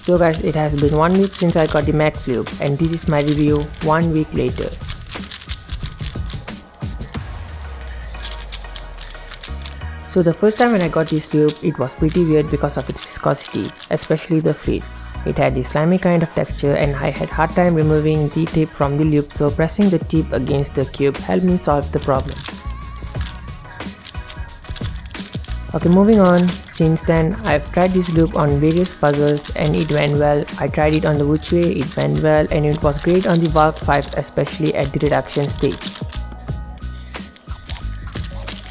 So guys, it has been 1 week since I got the MAX Lube, and this is my review 1 week later. So the first time when I got this lube, it was pretty weird because of its viscosity, especially the fleece. It had this slimy kind of texture and I had hard time removing the tip from the lube, so pressing the tip against the cube helped me solve the problem. Okay, moving on. Since then, I've tried this lube on various puzzles and it went well. I tried it on the Wuque, it went well, and it was great on the Valk 5, especially at the reduction stage.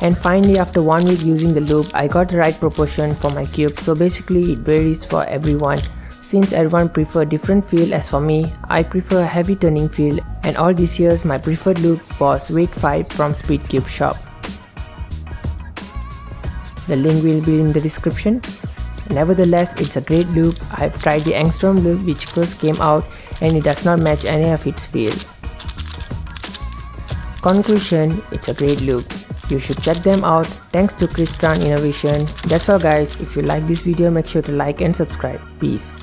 And finally, after 1 week using the lube, I got the right proportion for my cube. So basically it varies for everyone, since everyone prefer different feel. As for me, I prefer a heavy turning feel, and all these years my preferred lube was Weight 5 from speedcubeshop. The link will be in the description. Nevertheless, it's a great lube. I've tried the Xman lube which first came out and it does not match any of its feel. Conclusion, it's a great lube. You should check them out. Thanks to Innovation. That's all guys. If you like this video, make sure to like and subscribe. Peace.